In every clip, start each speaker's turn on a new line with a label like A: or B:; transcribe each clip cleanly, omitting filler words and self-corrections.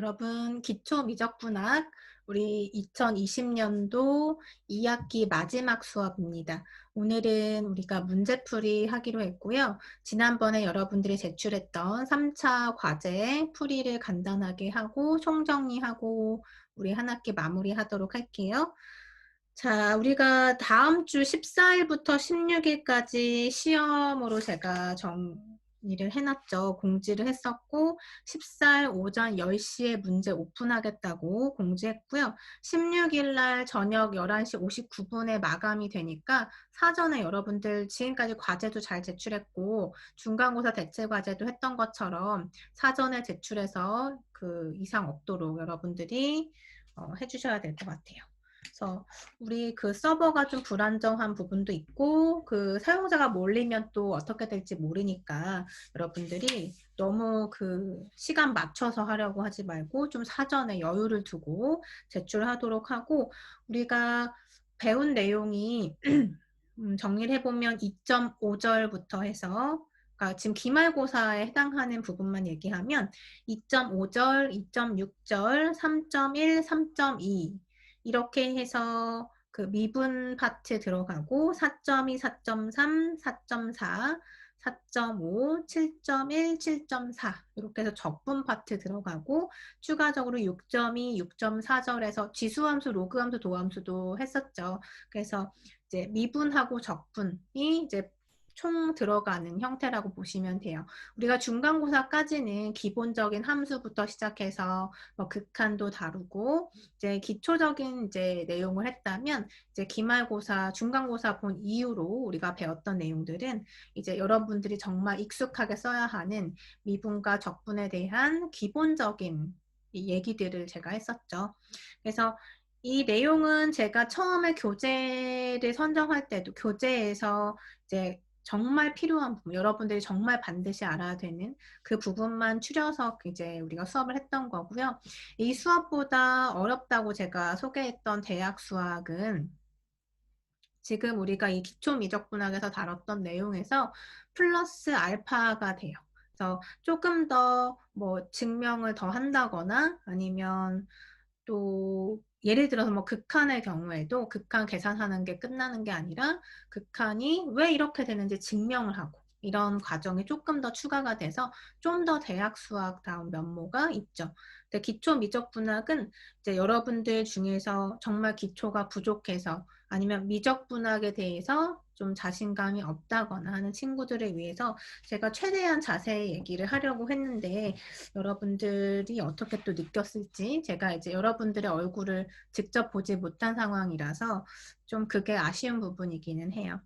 A: 여러분, 기초 미적분학 우리 2020년도 2학기 마지막 수업입니다. 오늘은 우리가 문제풀이 하기로 했고요. 지난번에 여러분들이 제출했던 3차 과제 풀이를 간단하게 하고 총정리하고 우리 한 학기 마무리하도록 할게요. 자, 우리가 다음 주 14일부터 16일까지 시험으로 제가 정리를 해놨죠. 공지를 했었고 14일 오전 10시에 문제 오픈하겠다고 공지했고요. 16일 날 저녁 11시 59분에 마감이 되니까 사전에 여러분들 지금까지 과제도 잘 제출했고 중간고사 대체 과제도 했던 것처럼 사전에 제출해서 그 이상 없도록 여러분들이 해주셔야 될 것 같아요. 그래서 우리 그 서버가 좀 불안정한 부분도 있고 그 사용자가 몰리면 또 어떻게 될지 모르니까 여러분들이 너무 그 시간 맞춰서 하려고 하지 말고 좀 사전에 여유를 두고 제출하도록 하고 우리가 배운 내용이 정리를 해보면 2.5절부터 해서 그러니까 지금 기말고사에 해당하는 부분만 얘기하면 2.5절, 2.6절, 3.1, 3.2 이렇게 해서 그 미분 파트 들어가고 4.2, 4.3, 4.4, 4.5, 7.1, 7.4 이렇게 해서 적분 파트 들어가고 추가적으로 6.2, 6.4절에서 지수함수, 로그함수, 도함수도 했었죠. 그래서 이제 미분하고 적분이 이제 총 들어가는 형태라고 보시면 돼요. 우리가 중간고사까지는 기본적인 함수부터 시작해서 뭐 극한도 다루고 이제 기초적인 이제 내용을 했다면 이제 기말고사, 중간고사 본 이후로 우리가 배웠던 내용들은 이제 여러분들이 정말 익숙하게 써야 하는 미분과 적분에 대한 기본적인 이 얘기들을 제가 했었죠. 그래서 이 내용은 제가 처음에 교재를 선정할 때도 교재에서 이제 정말 필요한 부분, 여러분들이 정말 반드시 알아야 되는 그 부분만 추려서 이제 우리가 수업을 했던 거고요. 이 수업보다 어렵다고 제가 소개했던 대학 수학은 지금 우리가 이 기초 미적분학에서 다뤘던 내용에서 플러스 알파가 돼요. 그래서 조금 더 뭐 증명을 더 한다거나 아니면 또 예를 들어서 뭐 극한의 경우에도 극한 계산하는 게 끝나는 게 아니라 극한이 왜 이렇게 되는지 증명을 하고 이런 과정이 조금 더 추가가 돼서 좀 더 대학 수학다운 면모가 있죠. 근데 기초 미적분학은 이제 여러분들 중에서 정말 기초가 부족해서 아니면 미적분학에 대해서 좀 자신감이 없다거나 하는 친구들을 위해서 제가 최대한 자세히 얘기를 하려고 했는데 여러분들이 어떻게 또 느꼈을지 제가 이제 여러분들의 얼굴을 직접 보지 못한 상황이라서 좀 그게 아쉬운 부분이기는 해요.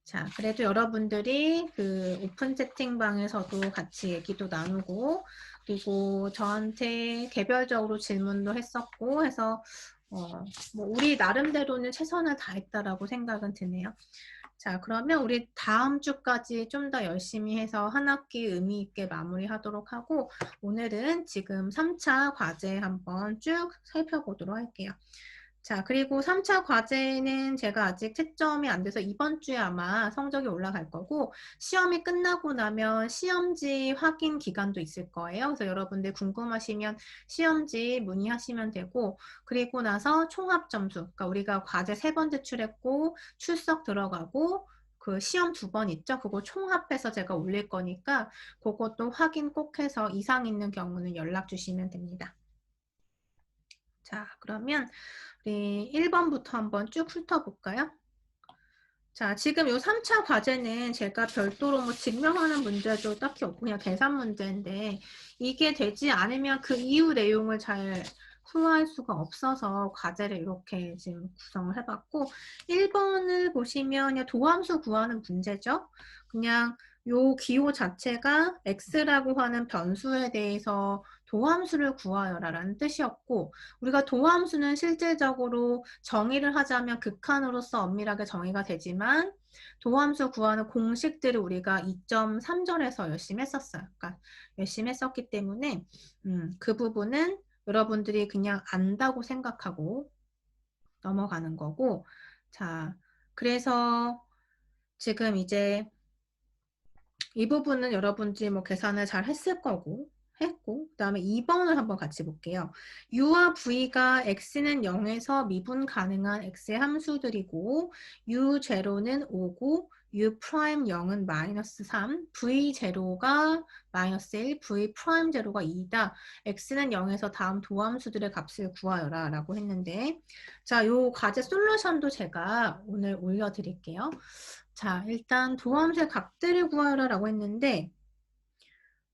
A: 자, 그래도 여러분들이 그 오픈 채팅방에서도 같이 얘기도 나누고 그리고 저한테 개별적으로 질문도 했었고 해서 뭐 우리 나름대로는 최선을 다했다라고 생각은 드네요. 자, 그러면 우리 다음 주까지 좀 더 열심히 해서 한 학기 의미 있게 마무리하도록 하고 오늘은 지금 3차 과제 한번 쭉 살펴보도록 할게요. 자, 그리고 3차 과제는 제가 아직 채점이 안 돼서 이번 주에 아마 성적이 올라갈 거고 시험이 끝나고 나면 시험지 확인 기간도 있을 거예요. 그래서 여러분들 궁금하시면 시험지 문의하시면 되고 그리고 나서 총합 점수, 그러니까 우리가 과제 3번 제출했고 출석 들어가고 그 시험 2번 있죠? 그거 총합해서 제가 올릴 거니까 그것도 확인 꼭 해서 이상 있는 경우는 연락 주시면 됩니다. 자, 그러면 우리 1번부터 한번 쭉 훑어볼까요? 자, 지금 요 3차 과제는 제가 별도로 뭐 증명하는 문제도 딱히 없고 그냥 계산 문제인데 이게 되지 않으면 그 이후 내용을 잘 소화할 수가 없어서 과제를 이렇게 지금 구성을 해봤고 1번을 보시면 그냥 도함수 구하는 문제죠. 그냥 요 기호 자체가 x라고 하는 변수에 대해서 도함수를 구하여라 라는 뜻이었고 우리가 도함수는 실질적으로 정의를 하자면 극한으로서 엄밀하게 정의가 되지만 도함수 구하는 공식들을 우리가 2.3절에서 열심히 했었어요. 그러니까 열심히 했었기 때문에 그 부분은 여러분들이 그냥 안다고 생각하고 넘어가는 거고 자 그래서 지금 이제 이 부분은 여러분들이 뭐 계산을 잘 했을 거고 했고, 그 다음에 2번을 한번 같이 볼게요. u와 v가 x는 0에서 미분 가능한 x의 함수들이고 u0는 5고 u 프라임 0은 마이너스 3, v0가 마이너스 1, v 프라임 0가 2다. x는 0에서 다음 도함수들의 값을 구하여라 라고 했는데, 자, 요 과제 솔루션도 제가 오늘 올려드릴게요. 자, 일단 도함수의 값들을 구하여라 라고 했는데,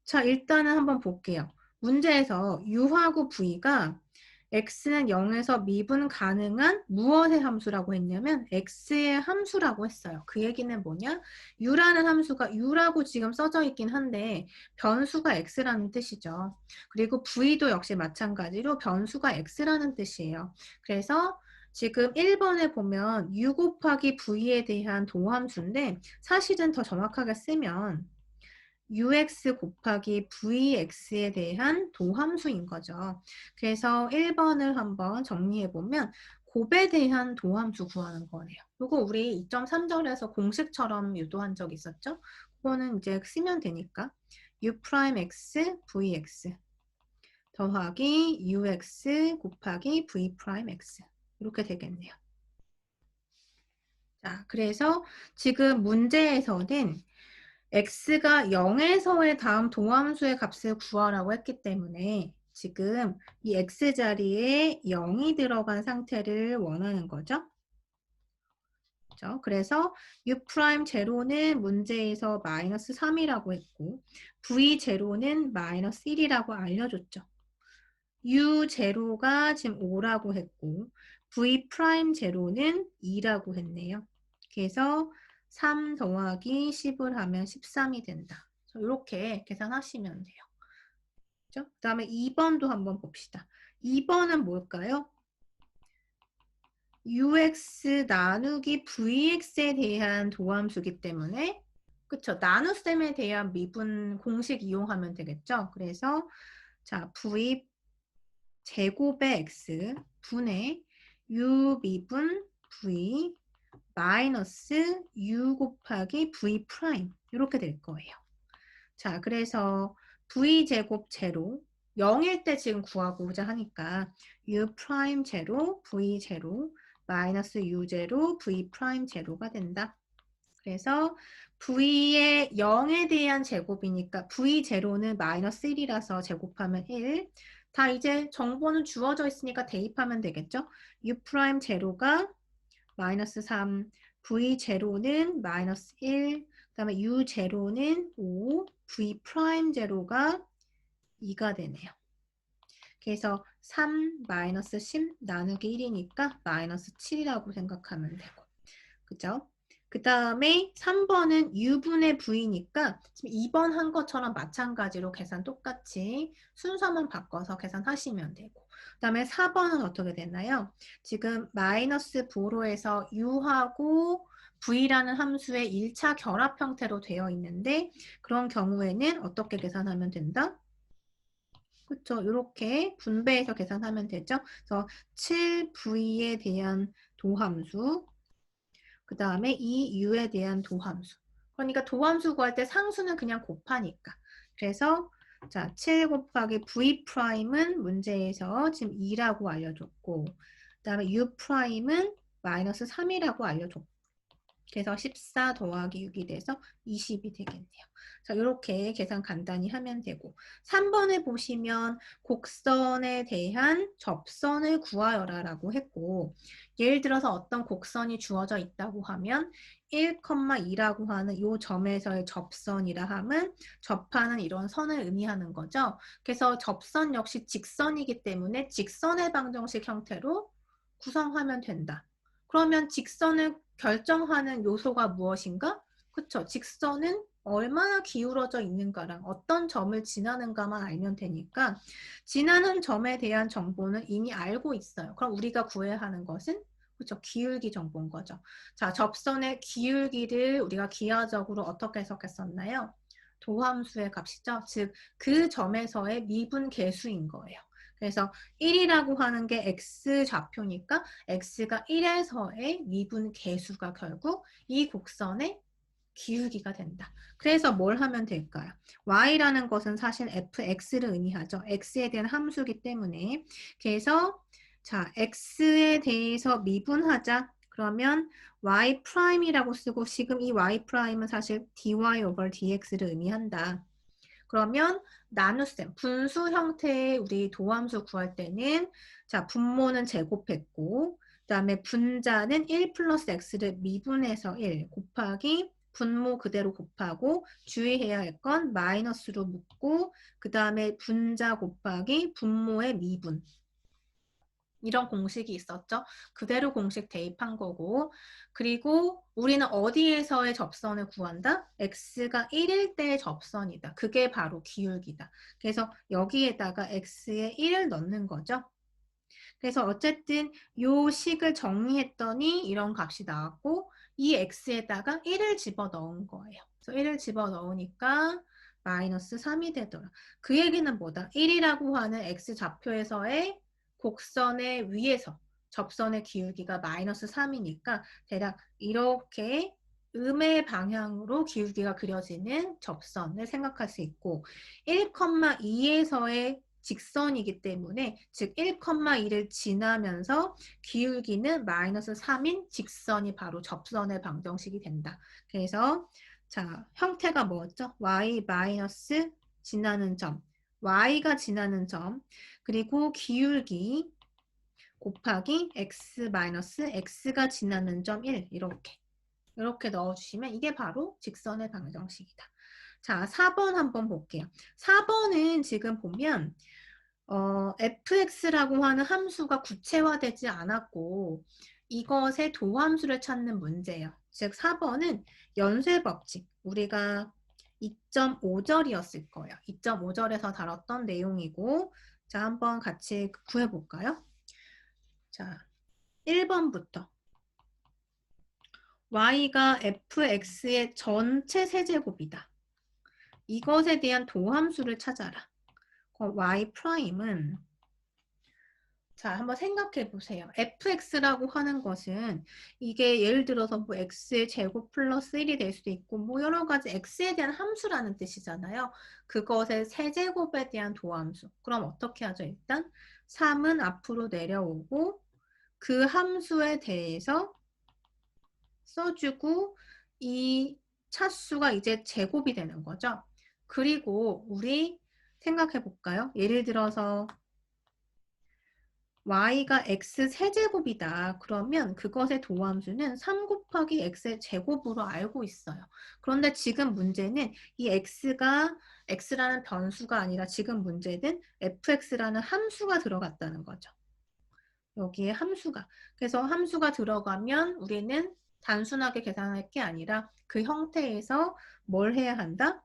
A: 자, 일단은 한번 볼게요. 문제에서 u하고 v가 x는 0에서 미분 가능한 무엇의 함수라고 했냐면 x의 함수라고 했어요. 그 얘기는 뭐냐? u라는 함수가 u라고 지금 써져 있긴 한데 변수가 x라는 뜻이죠. 그리고 v도 역시 마찬가지로 변수가 x라는 뜻이에요. 그래서 지금 1번에 보면 u 곱하기 v에 대한 도함수인데 사실은 더 정확하게 쓰면 ux 곱하기 vx에 대한 도함수인 거죠. 그래서 1번을 한번 정리해보면 곱에 대한 도함수 구하는 거네요. 이거 우리 2.3절에서 공식처럼 유도한 적 있었죠? 그거는 이제 쓰면 되니까 u'x vx 더하기 ux 곱하기 v'x 이렇게 되겠네요. 자, 그래서 지금 문제에서는 x가 0에서의 다음 도함수의 값을 구하라고 했기 때문에 지금 이 x 자리에 0이 들어간 상태를 원하는 거죠. 그렇죠? 그래서 u'0는 문제에서 마이너스 3이라고 했고 v0는 마이너스 1이라고 알려줬죠. u0가 지금 5라고 했고 v'0는 2라고 했네요. 그래서 3 더하기 10을 하면 13이 된다. 이렇게 계산하시면 돼요. 그렇죠? 그 다음에 2번도 한번 봅시다. 2번은 뭘까요? ux 나누기 vx에 대한 도함수기 때문에 그쵸? 나눗셈에 대한 미분 공식 이용하면 되겠죠? 그래서 자 v 제곱의 x 분의 u 미분 v 마이너스 u 곱하기 v 프라임 이렇게 될 거예요. 자, 그래서 v 제곱 제로 0일 때 지금 구하고자 하니까 u 프라임 제로 v 제로 마이너스 u 제로 v 프라임 제로가 된다. 그래서 v의 0에 대한 제곱이니까 v 제로는 마이너스 1이라서 제곱하면 1. 다 이제 정보는 주어져 있으니까 대입하면 되겠죠. u 프라임 제로가 마이너스 3, v 제로는 마이너스 1, 그 다음에 u 제로는 5, v 프라임 제로가 2가 되네요. 그래서 3 마이너스 10 나누기 1이니까 마이너스 7이라고 생각하면 되고. 그죠? 그 다음에 3번은 u분의 v니까 지금 2번 한 것처럼 마찬가지로 계산 똑같이 순서만 바꿔서 계산하시면 되고 그 다음에 4번은 어떻게 됐나요? 지금 마이너스 부로에서 u하고 v라는 함수의 1차 결합 형태로 되어 있는데 그런 경우에는 어떻게 계산하면 된다? 그렇죠. 이렇게 분배해서 계산하면 되죠. 그래서 7v에 대한 도함수 그 다음에 이 u에 대한 도함수. 그러니까 도함수 구할 때 상수는 그냥 곱하니까. 그래서 자, 7 곱하기 v 프라임은 문제에서 지금 2라고 알려줬고 그 다음에 u 프라임은 마이너스 3이라고 알려줬고 그래서 14 더하기 6이 돼서 20이 되겠네요. 자, 이렇게 계산 간단히 하면 되고 3번에 보시면 곡선에 대한 접선을 구하여라 라고 했고 예를 들어서 어떤 곡선이 주어져 있다고 하면 1,2라고 하는 이 점에서의 접선이라 함은 접하는 이런 선을 의미하는 거죠. 그래서 접선 역시 직선이기 때문에 직선의 방정식 형태로 구성하면 된다. 그러면 직선을 결정하는 요소가 무엇인가? 그쵸? 직선은 얼마나 기울어져 있는가랑 어떤 점을 지나는가만 알면 되니까 지나는 점에 대한 정보는 이미 알고 있어요. 그럼 우리가 구해야 하는 것은 그쵸? 기울기 정보인 거죠. 자, 접선의 기울기를 우리가 기하적으로 어떻게 해석했었나요? 도함수의 값이죠. 즉, 그 점에서의 미분 계수인 거예요. 그래서 1이라고 하는 게 x 좌표니까 x가 1에서의 미분 계수가 결국 이 곡선의 기울기가 된다. 그래서 뭘 하면 될까요? y라는 것은 사실 fx를 의미하죠. x에 대한 함수이기 때문에. 그래서 자, x에 대해서 미분하자. 그러면 y 프라임이라고 쓰고 지금 이 y 프라임은 사실 dy over dx를 의미한다. 그러면 나눗셈, 분수 형태의 우리 도함수 구할 때는 자, 분모는 제곱했고 그다음에 분자는 1 플러스 x를 미분해서 1 곱하기 분모 그대로 곱하고 주의해야 할 건 마이너스로 묶고 그 다음에 분자 곱하기 분모의 미분 이런 공식이 있었죠. 그대로 공식 대입한 거고 그리고 우리는 어디에서의 접선을 구한다? x가 1일 때의 접선이다. 그게 바로 기울기다. 그래서 여기에다가 x에 1을 넣는 거죠. 그래서 어쨌든 요 식을 정리했더니 이런 값이 나왔고 이 x에다가 1을 집어넣은 거예요. 그래서 1을 집어넣으니까 마이너스 3이 되더라. 그 얘기는 뭐다? 1이라고 하는 x좌표에서의 곡선의 위에서 접선의 기울기가 마이너스 3이니까 대략 이렇게 음의 방향으로 기울기가 그려지는 접선을 생각할 수 있고 1,2에서의 직선이기 때문에 즉 1,2를 지나면서 기울기는 마이너스 3인 직선이 바로 접선의 방정식이 된다. 그래서 자 형태가 뭐였죠? y 마이너스 지나는 점, y가 지나는 점, 그리고 기울기 곱하기 x 마이너스 x가 지나는 점 1 이렇게 넣어주시면 이게 바로 직선의 방정식이다. 자, 4번 한번 볼게요. 4번은 지금 보면 fx라고 하는 함수가 구체화되지 않았고 이것의 도함수를 찾는 문제예요. 즉 4번은 연쇄법칙 우리가 2.5절이었을 거예요. 2.5절에서 다뤘던 내용이고 자 한번 같이 구해볼까요? 자 1번부터 y가 fx의 전체 세제곱이다. 이것에 대한 도함수를 찾아라. y 프라임은 자 한번 생각해 보세요. fx라고 하는 것은 이게 예를 들어서 뭐 x의 제곱 플러스 1이 될 수도 있고 뭐 여러 가지 x에 대한 함수라는 뜻이잖아요. 그것의 세제곱에 대한 도함수. 그럼 어떻게 하죠? 일단 3은 앞으로 내려오고 그 함수에 대해서 써주고 이 차수가 이제 제곱이 되는 거죠. 그리고 우리 생각해 볼까요? 예를 들어서 y가 x 세제곱이다. 그러면 그것의 도함수는 3 곱하기 x의 제곱으로 알고 있어요. 그런데 지금 문제는 이 x라는 변수가 아니라 지금 문제는 fx라는 함수가 들어갔다는 거죠. 여기에 함수가. 그래서 함수가 들어가면 우리는 단순하게 계산할 게 아니라 그 형태에서 뭘 해야 한다?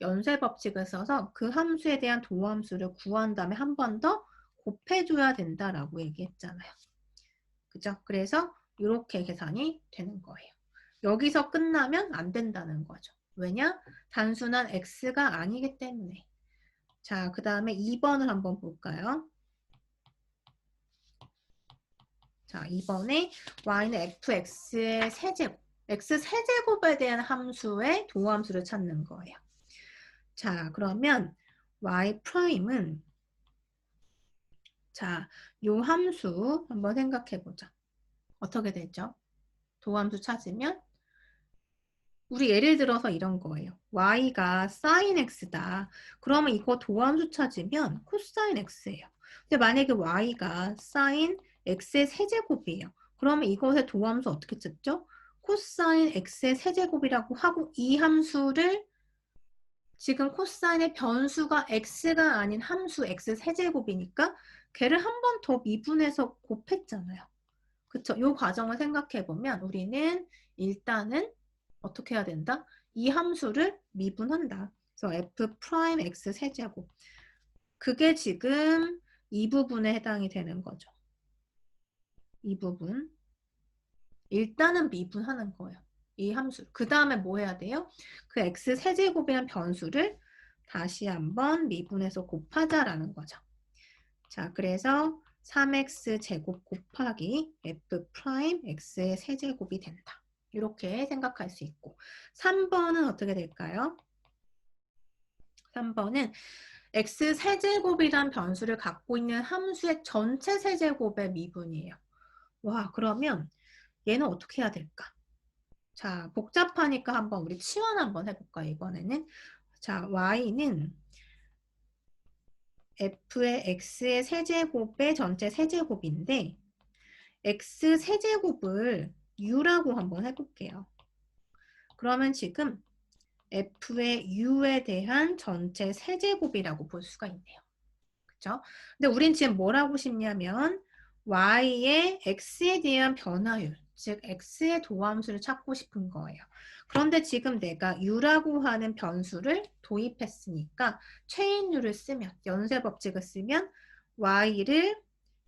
A: 연쇄 법칙을 써서 그 함수에 대한 도함수를 구한 다음에 한 번 더 곱해줘야 된다라고 얘기했잖아요. 그죠? 그래서 이렇게 계산이 되는 거예요. 여기서 끝나면 안 된다는 거죠. 왜냐? 단순한 x가 아니기 때문에. 자, 그 다음에 2번을 한번 볼까요? 자, 이번에 y는 fx의 세제곱, x 세제곱에 대한 함수의 도함수를 찾는 거예요. 자, 그러면 y 프라임은 자, 요 함수 한번 생각해 보자. 어떻게 되죠? 도함수 찾으면 우리 예를 들어서 이런 거예요. y가 sin x다. 그러면 이거 도함수 찾으면 코사인 x예요. 근데 만약에 y가 sin x의 세제곱이에요. 그러면 이것의 도함수 어떻게 찾죠? 코사인 x의 세제곱이라고 하고 이 함수를 지금 코사인의 변수가 x가 아닌 함수 x 세제곱이니까 걔를 한 번 더 미분해서 곱했잖아요. 그쵸? 이 과정을 생각해 보면 우리는 일단은 어떻게 해야 된다? 이 함수를 미분한다. 그래서 f 프라임 x 세제곱. 그게 지금 이 부분에 해당이 되는 거죠. 이 부분. 일단은 미분하는 거예요. 이 함수. 그 다음에 뭐 해야 돼요? 그 x 세제곱에 한 변수를 다시 한번 미분해서 곱하자라는 거죠. 자, 그래서 3x 제곱 곱하기 f 프라임 x의 세제곱이 된다. 이렇게 생각할 수 있고 3번은 어떻게 될까요? 3번은 x 세제곱이란 변수를 갖고 있는 함수의 전체 세제곱의 미분이에요. 와, 그러면 얘는 어떻게 해야 될까? 자, 복잡하니까 한번 우리 치환 한번 해볼까, 이번에는. 자, y는 f의 x의 세제곱의 전체 세제곱인데 x 세제곱을 u라고 한번 해볼게요. 그러면 지금 f의 u에 대한 전체 세제곱이라고 볼 수가 있네요. 그쵸? 근데 우린 지금 뭘 하고 싶냐면 y의 x에 대한 변화율, 즉 x의 도함수를 찾고 싶은 거예요. 그런데 지금 내가 u라고 하는 변수를 도입했으니까 체인룰을 쓰면, 연쇄 법칙을 쓰면 y를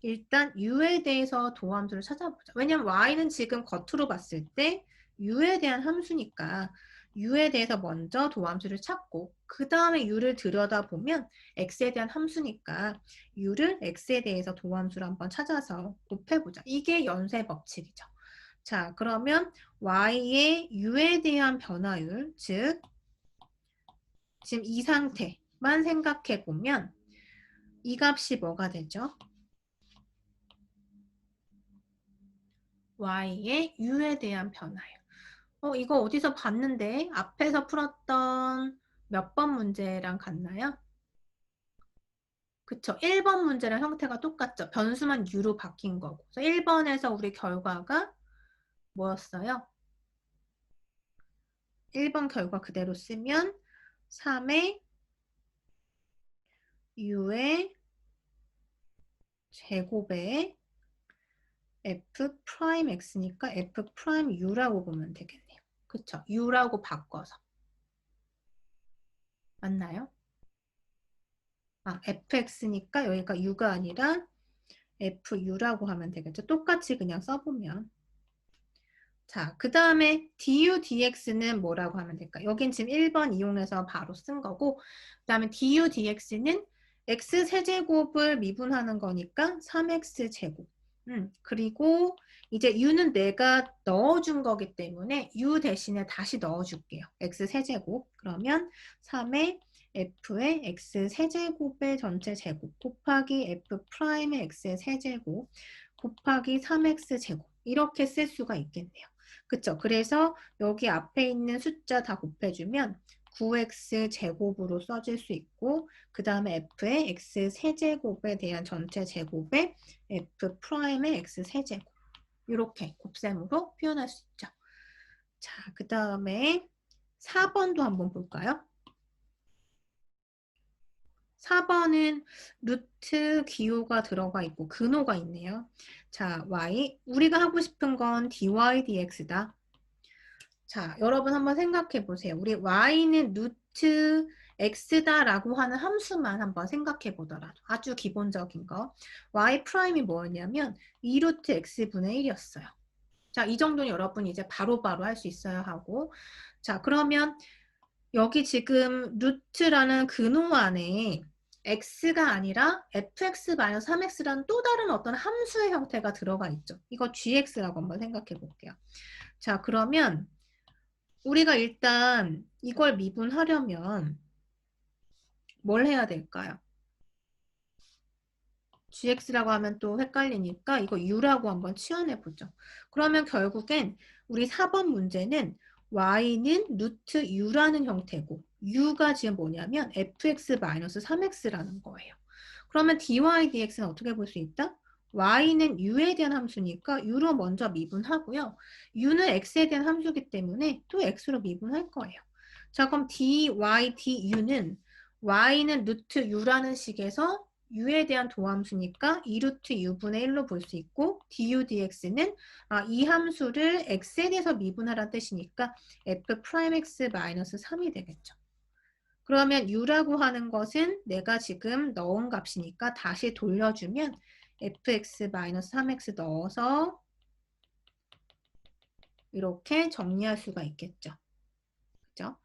A: 일단 u에 대해서 도함수를 찾아보자. 왜냐면 y는 지금 겉으로 봤을 때 u에 대한 함수니까 u에 대해서 먼저 도함수를 찾고 그 다음에 u를 들여다보면 x에 대한 함수니까 u를 x에 대해서 도함수를 한번 찾아서 곱해보자. 이게 연쇄 법칙이죠. 자, 그러면 y의 u에 대한 변화율, 즉 지금 이 상태만 생각해 보면 이 값이 뭐가 되죠? y의 u에 대한 변화율. 이거 어디서 봤는데 앞에서 풀었던 몇 번 문제랑 같나요? 그쵸. 1번 문제랑 형태가 똑같죠. 변수만 u로 바뀐 거고. 그래서 1번에서 우리 결과가 뭐였어요? 1번 결과 그대로 쓰면 3의 u의 제곱에 f 프라임 x니까 f 프라임 u라고 보면 되겠네요. 그쵸. u라고 바꿔서. 맞나요? 아, fx니까 여기가 u가 아니라 fu라고 하면 되겠죠. 똑같이 그냥 써보면. 자, 그 다음에 du dx는 뭐라고 하면 될까? 여긴 지금 1번 이용해서 바로 쓴 거고 그 다음에 du dx는 x 세제곱을 미분하는 거니까 3x 제곱. 그리고 이제 u는 내가 넣어준 거기 때문에 u 대신에 다시 넣어줄게요. x 세제곱. 그러면 3의 f의 x 세제곱의 전체 제곱 곱하기 f 프라임의 x의 세제곱 곱하기 3x 제곱. 이렇게 쓸 수가 있겠네요. 그쵸? 그래서 여기 앞에 있는 숫자 다 곱해주면 9x 제곱으로 써질 수 있고 그 다음에 f의 x 세제곱에 대한 전체 제곱에 f 프라임의 x 세제곱 이렇게 곱셈으로 표현할 수 있죠. 자, 그 다음에 4번도 한번 볼까요? 4번은 루트 기호가 들어가 있고 근호가 있네요. 자, y 우리가 하고 싶은 건 dy dx다. 자, 여러분 한번 생각해 보세요. 우리 y는 루트 x다라고 하는 함수만 한번 생각해 보더라도 아주 기본적인 거. y 프라임이 뭐였냐면 2루트 x분의 1이었어요. 자, 이 정도는 여러분 이제 바로바로 할 수 있어야 하고 자, 그러면 여기 지금 루트라는 근호 안에 x가 아니라 fx-3x라는 또 다른 어떤 함수의 형태가 들어가 있죠. 이거 gx라고 한번 생각해 볼게요. 자, 그러면 우리가 일단 이걸 미분하려면 뭘 해야 될까요? gx라고 하면 또 헷갈리니까 이거 u라고 한번 치환해 보죠. 그러면 결국엔 우리 4번 문제는 y는 루트 u라는 형태고 u가 지금 뭐냐면 fx-3x라는 거예요. 그러면 dy dx는 어떻게 볼 수 있다? y는 u에 대한 함수니까 u로 먼저 미분하고요. u는 x에 대한 함수이기 때문에 또 x로 미분할 거예요. 자, 그럼 dy du는 y는 루트 u라는 식에서 u에 대한 도함수니까 2루트 u분의 1로 볼 수 있고 du dx는 이 함수를 x에 대해서 미분하라는 뜻이니까 f 프라임 x 마이너스 3이 되겠죠. 그러면 u라고 하는 것은 내가 지금 넣은 값이니까 다시 돌려주면 fx-3x 넣어서 이렇게 정리할 수가 있겠죠. 그죠?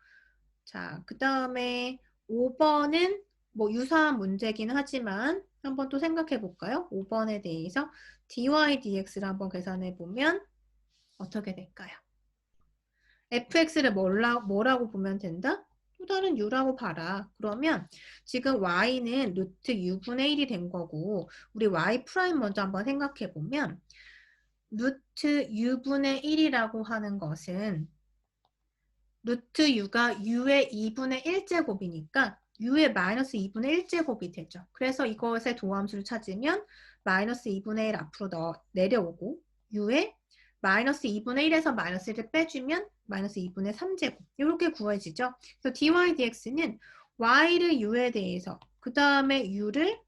A: 자, 그 다음에 5번은 뭐 유사한 문제긴 하지만 한번 또 생각해 볼까요? 5번에 대해서 dy dx를 한번 계산해 보면 어떻게 될까요? fx를 뭐라고 보면 된다? 또 다른 u라고 봐라. 그러면 지금 y는 루트 u분의 1이 된 거고 우리 y 프라임 먼저 한번 생각해 보면 루트 u분의 1이라고 하는 것은 루트 u가 u의 2분의 1제곱이니까 u의 마이너스 2분의 1제곱이 되죠. 그래서 이것의 도함수를 찾으면 마이너스 2분의 1 앞으로 내려오고 u의 마이너스 2분의 1에서 마이너스 1을 빼주면 마이너스 2분의 3제곱 이렇게 구해지죠. 그래서 dy dx는 y를 u에 대해서 그 다음에 u를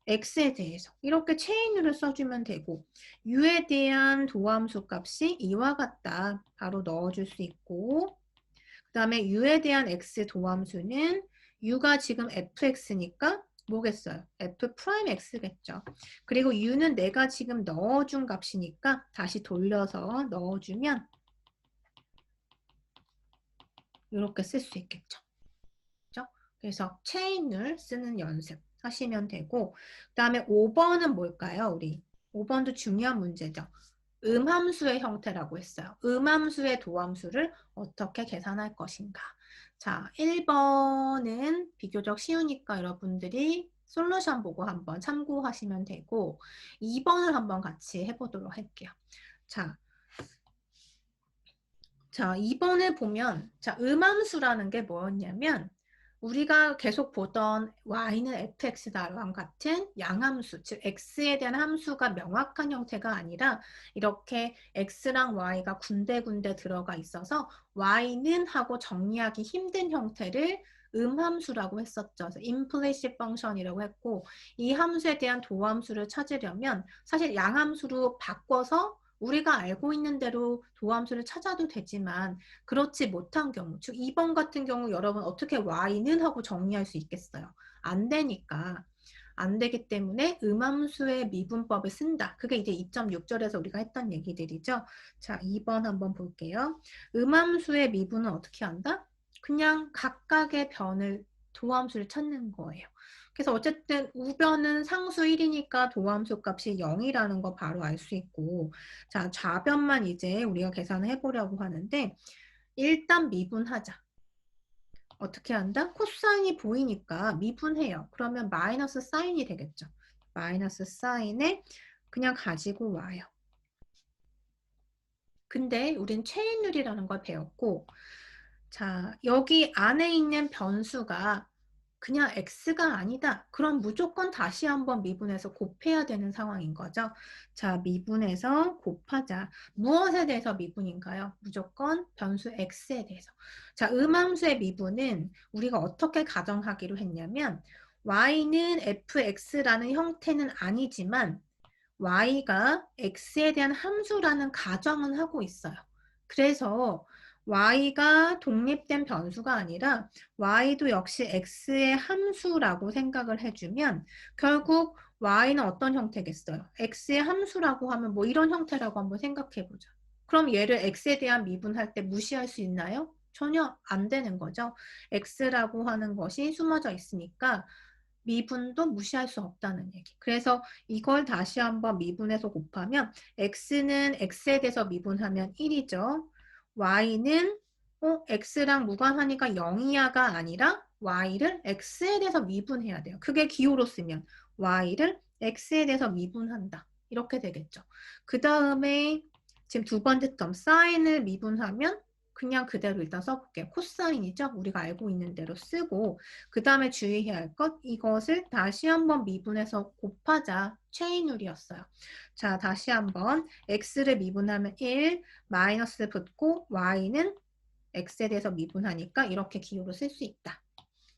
A: x에 대해서 이렇게 체인으로 써주면 되고 u에 대한 도함수 값이 이와 같다. 바로 넣어줄 수 있고 그 다음에 u에 대한 x 도함수는 u가 지금 fx니까 뭐겠어요? f 프라임 x겠죠. 그리고 u는 내가 지금 넣어준 값이니까 다시 돌려서 넣어주면 이렇게 쓸 수 있겠죠. 그렇죠? 그래서 체인을 쓰는 연습 하시면 되고 그 다음에 5번은 뭘까요? 우리 5번도 중요한 문제죠. 음함수의 형태라고 했어요. 음함수의 도함수를 어떻게 계산할 것인가. 자, 1번은 비교적 쉬우니까 여러분들이 솔루션 보고 한번 참고하시면 되고 2번을 한번 같이 해보도록 할게요. 자, 2번에 보면 음함수라는 게 뭐였냐면 우리가 계속 보던 y는 fx다랑 같은 양함수, 즉 x에 대한 함수가 명확한 형태가 아니라 이렇게 x랑 y가 군데군데 들어가 있어서 y는 하고 정리하기 힘든 형태를 음함수라고 했었죠. 그래서 implicit function이라고 했고 이 함수에 대한 도함수를 찾으려면 사실 양함수로 바꿔서 우리가 알고 있는 대로 도함수를 찾아도 되지만 그렇지 못한 경우, 즉 2번 같은 경우 여러분 어떻게 y는 하고 정리할 수 있겠어요? 안 되니까. 안 되기 때문에 음함수의 미분법을 쓴다. 그게 이제 2.6절에서 우리가 했던 얘기들이죠. 자, 2번 한번 볼게요. 음함수의 미분은 어떻게 한다? 그냥 각각의 변을 도함수를 찾는 거예요. 그래서 어쨌든 우변은 상수 1이니까 도함수 값이 0이라는 거 바로 알 수 있고 자, 좌변만 이제 우리가 계산을 해보려고 하는데 일단 미분하자. 어떻게 한다? 코사인이 보이니까 미분해요. 그러면 마이너스 사인이 되겠죠. 마이너스 사인을 그냥 가지고 와요. 근데 우린 체인룰이라는 걸 배웠고 자, 여기 안에 있는 변수가 그냥 x가 아니다. 그럼 무조건 다시 한번 미분해서 곱해야 되는 상황인 거죠. 자, 미분해서 곱하자. 무엇에 대해서 미분인가요? 무조건 변수 x에 대해서. 자, 음함수의 미분은 우리가 어떻게 가정하기로 했냐면 y는 fx라는 형태는 아니지만 y가 x에 대한 함수라는 가정은 하고 있어요. 그래서 y가 독립된 변수가 아니라 y도 역시 x의 함수라고 생각을 해주면 결국 y는 어떤 형태겠어요? x의 함수라고 하면 뭐 이런 형태라고 한번 생각해 보자. 그럼 얘를 x에 대한 미분할 때 무시할 수 있나요? 전혀 안 되는 거죠. x라고 하는 것이 숨어져 있으니까 미분도 무시할 수 없다는 얘기. 그래서 이걸 다시 한번 미분해서 곱하면 x는 x에 대해서 미분하면 1이죠. y는 x랑 무관하니까 0이야가 아니라 y를 x에 대해서 미분해야 돼요. 그게 기호로 쓰면 y를 x에 대해서 미분한다. 이렇게 되겠죠. 그 다음에 지금 두 번째 텀 사인을 미분하면 그냥 그대로 일단 써볼게요. 코사인이죠. 우리가 알고 있는 대로 쓰고 그 다음에 주의해야 할 것 이것을 다시 한번 미분해서 곱하자. 체인룰이었어요. 자, 다시 한번 x를 미분하면 1, 마이너스 붙고 y는 x에 대해서 미분하니까 이렇게 기호로 쓸 수 있다.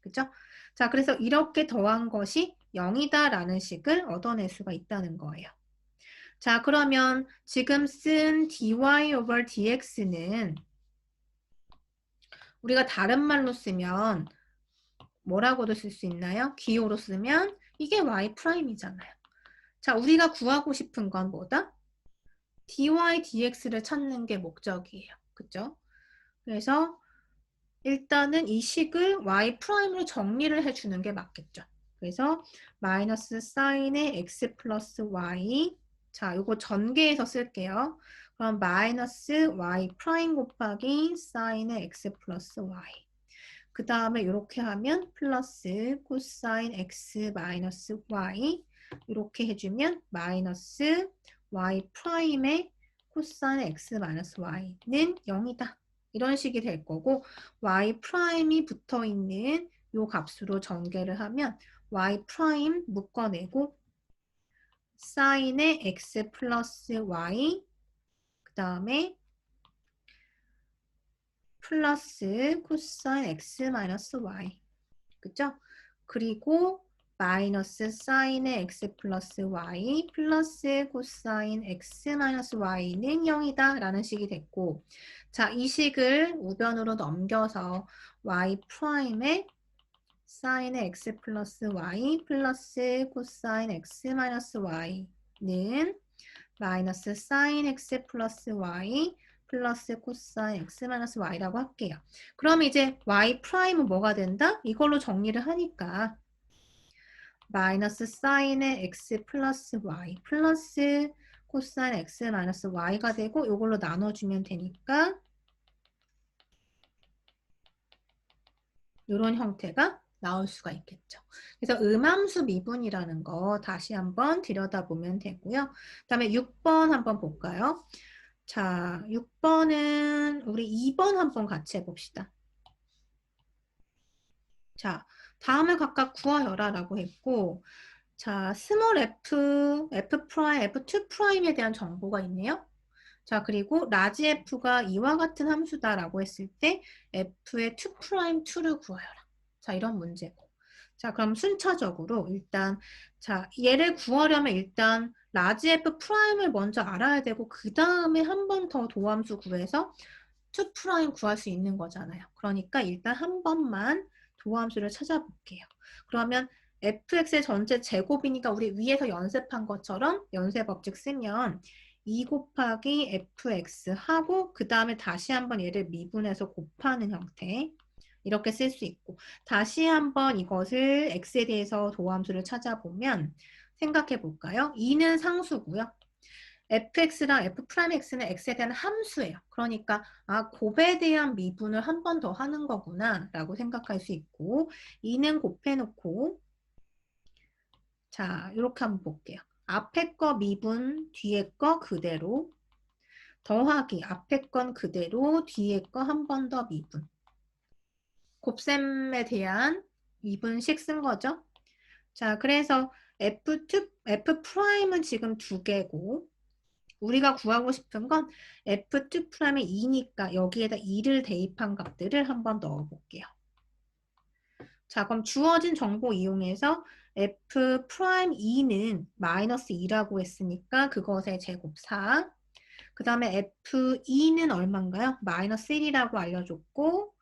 A: 그죠? 자, 그래서 이렇게 더한 것이 0이다라는 식을 얻어낼 수가 있다는 거예요. 자, 그러면 지금 쓴 dy over dx는 우리가 다른 말로 쓰면 뭐라고도 쓸 수 있나요? 기호로 쓰면 이게 y 프라임이잖아요. 자, 우리가 구하고 싶은 건 뭐다? dy dx를 찾는 게 목적이에요. 그죠? 그래서 일단은 이 식을 y 프라임으로 정리를 해주는 게 맞겠죠. 그래서 마이너스 사인의 x 플러스 y 자, 요거 전개해서 쓸게요. 그럼 마이너스 y 프라임 곱하기 사인의 x 플러스 y. 그 다음에 이렇게 하면 플러스 코사인 x 마이너스 y 이렇게 해주면 마이너스 y 프라임의 코사인 x 마이너스 y는 0이다. 이런 식이 될 거고 y 프라임이 붙어 있는 요 값으로 전개를 하면 y 프라임 묶어내고 사인의 x 플러스 y 그 다음에 플러스 코사인 x 마이너스 y 그죠? 그리고 마이너스 사인의 x 플러스 y 플러스 코사인 x 마이너스 y는 0이다 라는 식이 됐고 자, 이 식을 우변으로 넘겨서 y 프라임의 사인의 x 플러스 y 플러스 코사인 x 마이너스 y는 마이너스 사인 x 플러스 y 플러스 코사인 x 마이너스 y라고 할게요. 그럼 이제 y 프라임은 뭐가 된다? 이걸로 정리를 하니까 마이너스 사인의 x 플러스 y 플러스 코사인 x 마이너스 y가 되고 이걸로 나눠주면 되니까 이런 형태가 나올 수가 있겠죠. 그래서 음함수 미분이라는 거 다시 한번 들여다보면 되고요. 그 다음에 6번 한번 볼까요? 자, 6번은 우리 2번 한번 같이 해봅시다. 자, 다음을 각각 구하여라 라고 했고 자, 스몰 f, f 프라임, f2 프라임에 대한 정보가 있네요. 자, 그리고 라지 f가 이와 같은 함수다라고 했을 때 f의 2 프라임 2를 구하여라. 자, 이런 문제고. 자, 그럼 순차적으로 일단 자, 얘를 구하려면 일단 라지 f 프라임을 먼저 알아야 되고 그 다음에 한 번 더 도함수 구해서 2 프라임 구할 수 있는 거잖아요. 그러니까 일단 한 번만 도함수를 찾아볼게요. 그러면 fx의 전체 제곱이니까 우리 위에서 연습한 것처럼 연쇄 법칙 쓰면 2 곱하기 fx 하고 그 다음에 다시 한번 얘를 미분해서 곱하는 형태 이렇게 쓸 수 있고 다시 한번 이것을 x에 대해서 도함수를 찾아보면 생각해 볼까요? 2는 상수고요. fx랑 f'x는 x에 대한 함수예요. 그러니까 아 곱에 대한 미분을 한 번 더 하는 거구나 라고 생각할 수 있고 2는 곱해놓고 자 이렇게 한번 볼게요. 앞에 거 미분 뒤에 거 그대로 더하기 앞에 건 그대로 뒤에 거 한 번 더 미분 곱셈에 대한 미분식 쓴 거죠. 자 그래서 f 프라임은 지금 2개고 우리가 구하고 싶은 건 f2 프라임이 2니까 여기에다 2를 대입한 값들을 한번 넣어 볼게요. 자 그럼 주어진 정보 이용해서 f 프라임 2는 마이너스 2라고 했으니까 그것의 제곱 4. 그 다음에 f2는 얼마인가요? 마이너스 1이라고 알려줬고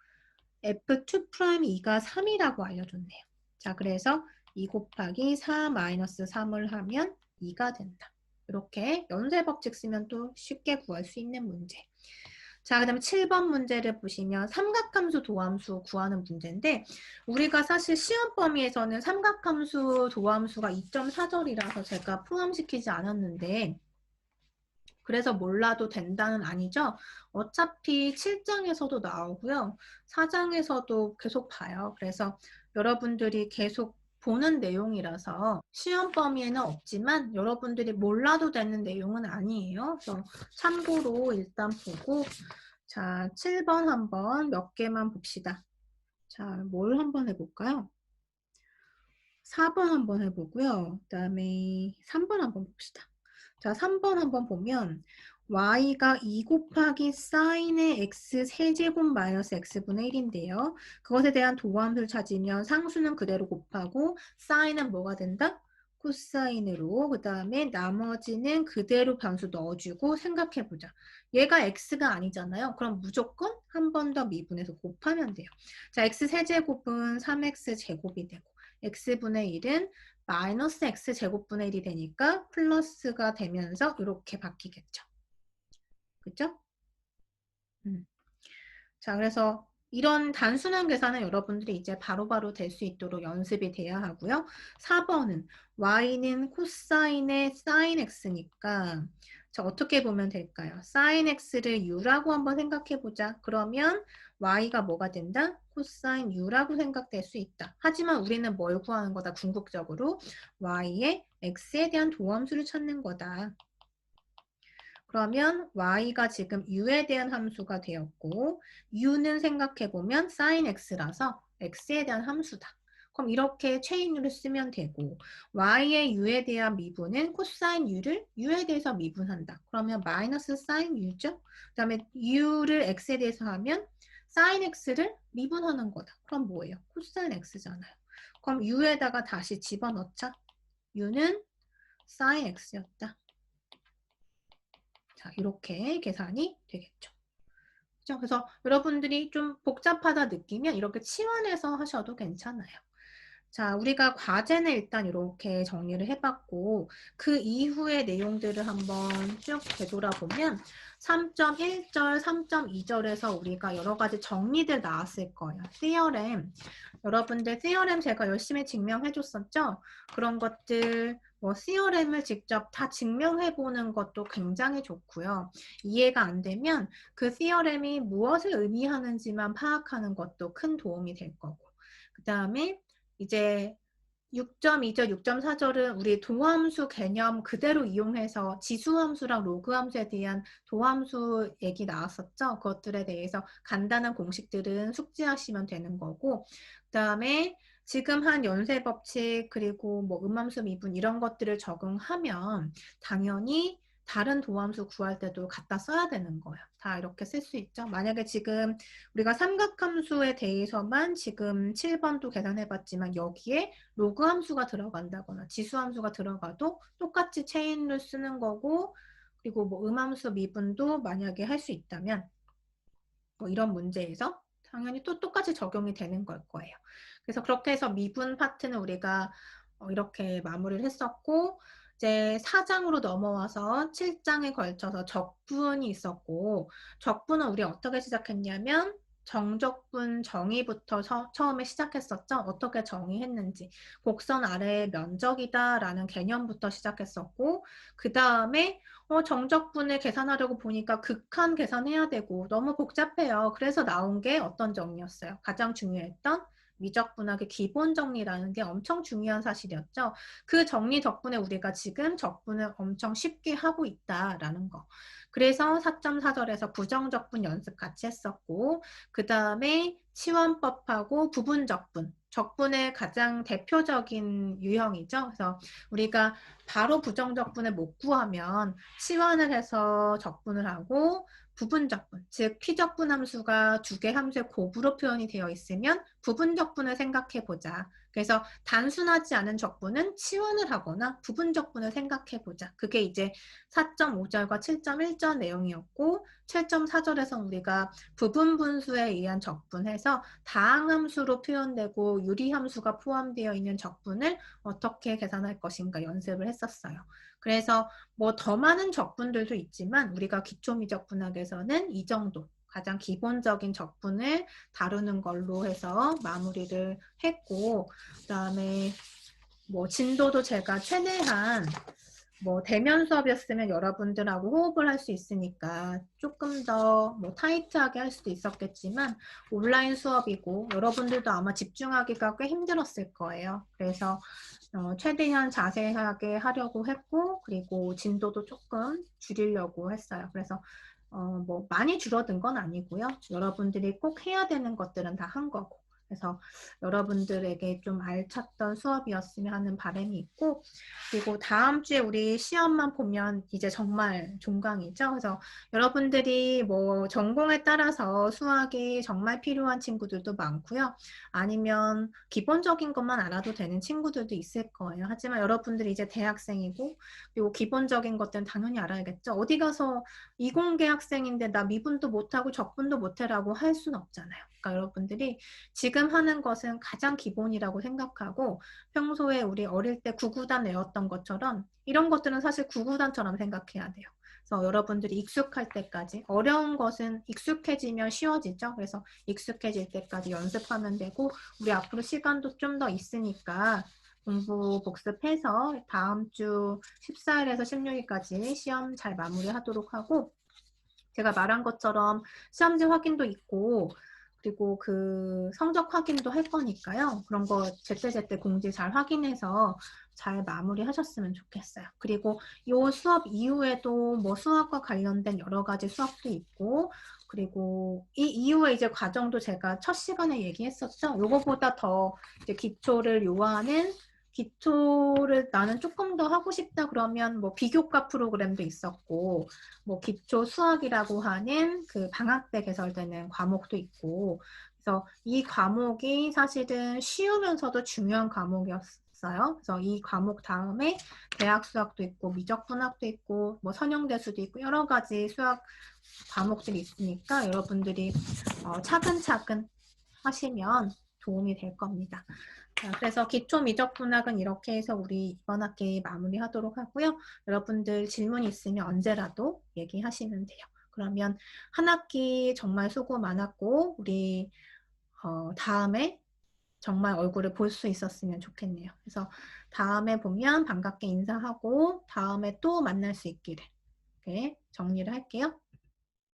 A: f2 프라임 2가 3이라고 알려줬네요. 자 그래서 2 곱하기 4 마이너스 3을 하면 2가 된다. 이렇게 연쇄 법칙 쓰면 또 쉽게 구할 수 있는 문제. 자, 그 다음에 7번 문제를 보시면 삼각함수 도함수 구하는 문제인데 우리가 사실 시험 범위에서는 삼각함수 도함수가 2.4절이라서 제가 포함시키지 않았는데 그래서 몰라도 된다는 아니죠. 어차피 7장에서도 나오고요. 4장에서도 계속 봐요. 그래서 여러분들이 계속 보는 내용이라서 시험 범위에는 없지만 여러분들이 몰라도 되는 내용은 아니에요. 그래서 참고로 일단 보고 자 7번 한번 몇 개만 봅시다. 자, 뭘 한번 해볼까요? 4번 한번 해보고요. 그 다음에 3번 한번 봅시다. 자, 3번 한번 보면 y가 2 곱하기 사인의 x 세제곱 마이너스 x분의 1인데요. 그것에 대한 도함수를 찾으면 상수는 그대로 곱하고 사인은 뭐가 된다? 코사인으로 그 다음에 나머지는 그대로 변수 넣어주고 생각해보자. 얘가 x가 아니잖아요. 그럼 무조건 한 번 더 미분해서 곱하면 돼요. 자, x 세제곱은 3x 제곱이 되고 x분의 1은 마이너스 x제곱분의 1이 되니까 플러스가 되면서 이렇게 바뀌겠죠. 그죠? 자, 그래서 이런 단순한 계산은 여러분들이 이제 바로바로 될 수 있도록 연습이 돼야 하고요. 4번은 y는 코사인의 sin x니까 자, 어떻게 보면 될까요? sin x를 u라고 한번 생각해 보자. 그러면 y가 뭐가 된다? 코사인 u라고 생각될 수 있다. 하지만 우리는 뭘 구하는 거다? 궁극적으로 y의 x에 대한 도함수를 찾는 거다. 그러면 y가 지금 u에 대한 함수가 되었고 u는 생각해보면 sin x라서 x에 대한 함수다. 그럼 이렇게 체인으로 쓰면 되고 y의 u에 대한 미분은 코사인 u를 u에 대해서 미분한다. 그러면 마이너스 sin u죠. 그 다음에 u를 x에 대해서 하면 sin x를 미분하는 거다. 그럼 뭐예요? 코사인 x잖아요. 그럼 u에다가 다시 집어넣자. u는 sin x였다. 자, 이렇게 계산이 되겠죠. 그죠? 그래서 여러분들이 좀 복잡하다 느끼면 이렇게 치환해서 하셔도 괜찮아요. 자, 우리가 과제는 일단 이렇게 정리를 해봤고 그 이후의 내용들을 한번 쭉 되돌아보면 3.1절, 3.2절에서 우리가 여러 가지 정리들 나왔을 거예요. theorem. 여러분들 theorem 제가 열심히 증명해 줬었죠? 그런 것들 뭐 theorem을 직접 다 증명해 보는 것도 굉장히 좋고요. 이해가 안 되면 그 theorem이 무엇을 의미하는지만 파악하는 것도 큰 도움이 될 거고 그 다음에 이제 6.2절, 6.4절은 우리 도함수 개념 그대로 이용해서 지수함수랑 로그함수에 대한 도함수 얘기 나왔었죠. 그것들에 대해서 간단한 공식들은 숙지하시면 되는 거고 그 다음에 지금 한 연쇄 법칙 그리고 뭐 음함수 미분 이런 것들을 적응하면 당연히 다른 도함수 구할 때도 갖다 써야 되는 거예요. 다 이렇게 쓸 수 있죠. 만약에 지금 우리가 삼각함수에 대해서만 지금 7번도 계산해봤지만 여기에 로그 함수가 들어간다거나 지수 함수가 들어가도 똑같이 체인을 쓰는 거고 그리고 뭐 음함수 미분도 만약에 할 수 있다면 뭐 이런 문제에서 당연히 또 똑같이 적용이 되는 걸 거예요. 그래서 그렇게 해서 미분 파트는 우리가 이렇게 마무리를 했었고 이제 4장으로 넘어와서 7장에 걸쳐서 적분이 있었고 적분은 우리 어떻게 시작했냐면 정적분 정의부터 처음에 시작했었죠. 어떻게 정의했는지 곡선 아래의 면적이다 라는 개념부터 시작했었고 그 다음에 정적분을 계산하려고 보니까 극한 계산해야 되고 너무 복잡해요. 그래서 나온 게 어떤 정리였어요? 가장 중요했던 미적분학의 기본 정리라는 게 엄청 중요한 사실이었죠. 그 정리 덕분에 우리가 지금 적분을 엄청 쉽게 하고 있다라는 거. 그래서 4.4절에서 부정적분 연습 같이 했었고 그 다음에 치환법하고 부분적분, 적분의 가장 대표적인 유형이죠. 그래서 우리가 바로 부정적분을 못 구하면 치환을 해서 적분을 하고 부분적분, 즉 피적분 함수가 두 개 함수의 곱으로 표현이 되어 있으면 부분적분을 생각해 보자. 그래서 단순하지 않은 적분은 치환을 하거나 부분적분을 생각해 보자. 그게 이제 4.5절과 7.1절 내용이었고 7.4절에서 우리가 부분분수에 의한 적분해서 다항함수로 표현되고 유리함수가 포함되어 있는 적분을 어떻게 계산할 것인가 연습을 했었어요. 그래서 뭐 더 많은 적분들도 있지만 우리가 기초미적분학에서는 이 정도 가장 기본적인 적분을 다루는 걸로 해서 마무리를 했고 그 다음에 뭐 진도도 제가 최대한 뭐 대면 수업이었으면 여러분들하고 호흡을 할 수 있으니까 조금 더 뭐 타이트하게 할 수도 있었겠지만 온라인 수업이고 여러분들도 아마 집중하기가 꽤 힘들었을 거예요. 그래서 최대한 자세하게 하려고 했고 그리고 진도도 조금 줄이려고 했어요. 그래서 뭐 많이 줄어든 건 아니고요. 여러분들이 꼭 해야 되는 것들은 다 한 거고 그래서 여러분들에게 좀 알찼던 수업이었으면 하는 바람이 있고 그리고 다음 주에 우리 시험만 보면 이제 정말 종강이죠. 그래서 여러분들이 뭐 전공에 따라서 수학이 정말 필요한 친구들도 많고요. 아니면 기본적인 것만 알아도 되는 친구들도 있을 거예요. 하지만 여러분들이 이제 대학생이고 그리고 기본적인 것들은 당연히 알아야겠죠. 어디 가서 이공계 학생인데 나 미분도 못하고 적분도 못해라고 할 수는 없잖아요. 그러니까 여러분들이 지금 하는 것은 가장 기본이라고 생각하고 평소에 우리 어릴 때 구구단 외웠던 것처럼 이런 것들은 사실 구구단처럼 생각해야 돼요. 그래서 여러분들이 익숙할 때까지 어려운 것은 익숙해지면 쉬워지죠. 그래서 익숙해질 때까지 연습하면 되고 우리 앞으로 시간도 좀 더 있으니까 공부 복습해서 다음 주 14일에서 16일까지 시험 잘 마무리하도록 하고, 제가 말한 것처럼 시험지 확인도 있고, 그리고 그 성적 확인도 할 거니까요. 그런 거 제때제때 공지 잘 확인해서 잘 마무리하셨으면 좋겠어요. 그리고 이 수업 이후에도 뭐 수학과 관련된 여러 가지 수업도 있고, 그리고 이 이후에 이제 과정도 제가 첫 시간에 얘기했었죠. 요거보다 더 이제 기초를 요하는, 기초를 나는 조금 더 하고 싶다 그러면 뭐 비교과 프로그램도 있었고, 뭐 기초 수학이라고 하는 그 방학 때 개설되는 과목도 있고, 그래서 이 과목이 사실은 쉬우면서도 중요한 과목이었어요. 그래서 이 과목 다음에 대학 수학도 있고 미적분학도 있고 뭐 선형대수도 있고 여러 가지 수학 과목들이 있으니까 여러분들이 차근차근 하시면 도움이 될 겁니다. 그래서 기초 미적분학은 이렇게 해서 우리 이번 학기 마무리하도록 하고요. 여러분들 질문 있으면 언제라도 얘기하시면 돼요. 그러면 한 학기 정말 수고 많았고 우리 다음에 정말 얼굴을 볼 수 있었으면 좋겠네요. 그래서 다음에 보면 반갑게 인사하고 다음에 또 만날 수 있기를 이렇게 정리를 할게요.